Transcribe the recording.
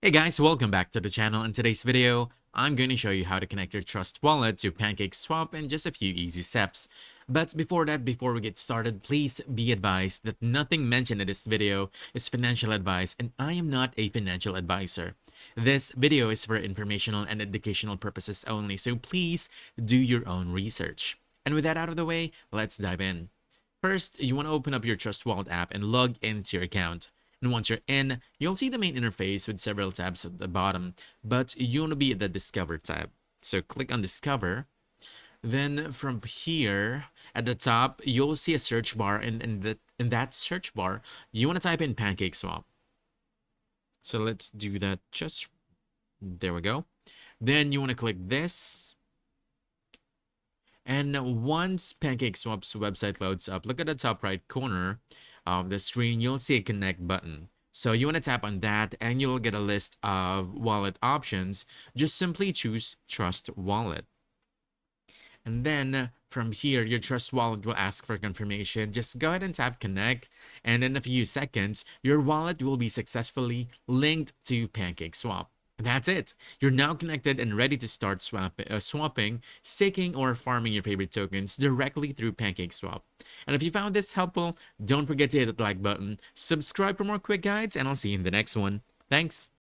Hey guys, welcome back to the channel. In today's video, I'm going to show you how to connect your Trust wallet to Pancakeswap in just a few easy steps. But before we get started, please be advised that nothing mentioned in this video is financial advice and I am not a financial advisor. This video is for informational and educational purposes only, so please do your own research. And with that out of the way, let's dive in. First, you want to open up your Trust Wallet app and log into your account. And once you're in, you'll see the main interface with several tabs at the bottom, but you want to be at the Discover tab. So click on Discover. Then from here at the top, you'll see a search bar, and in that search bar, you want to type in Pancakeswap. So let's do that. Just there we go. Then you want to click this. And once Pancakeswap's website loads up, look at the top right corner of the screen, you'll see a connect button. So you want to tap on that and you'll get a list of wallet options. Just simply choose Trust Wallet. And then from here, your Trust Wallet will ask for confirmation. Just go ahead and tap connect. And in a few seconds, your wallet will be successfully linked to Pancakeswap. That's it. You're now connected and ready to start swapping, staking, or farming your favorite tokens directly through Pancakeswap. And if you found this helpful, don't forget to hit the like button, subscribe for more quick guides, and I'll see you in the next one. Thanks.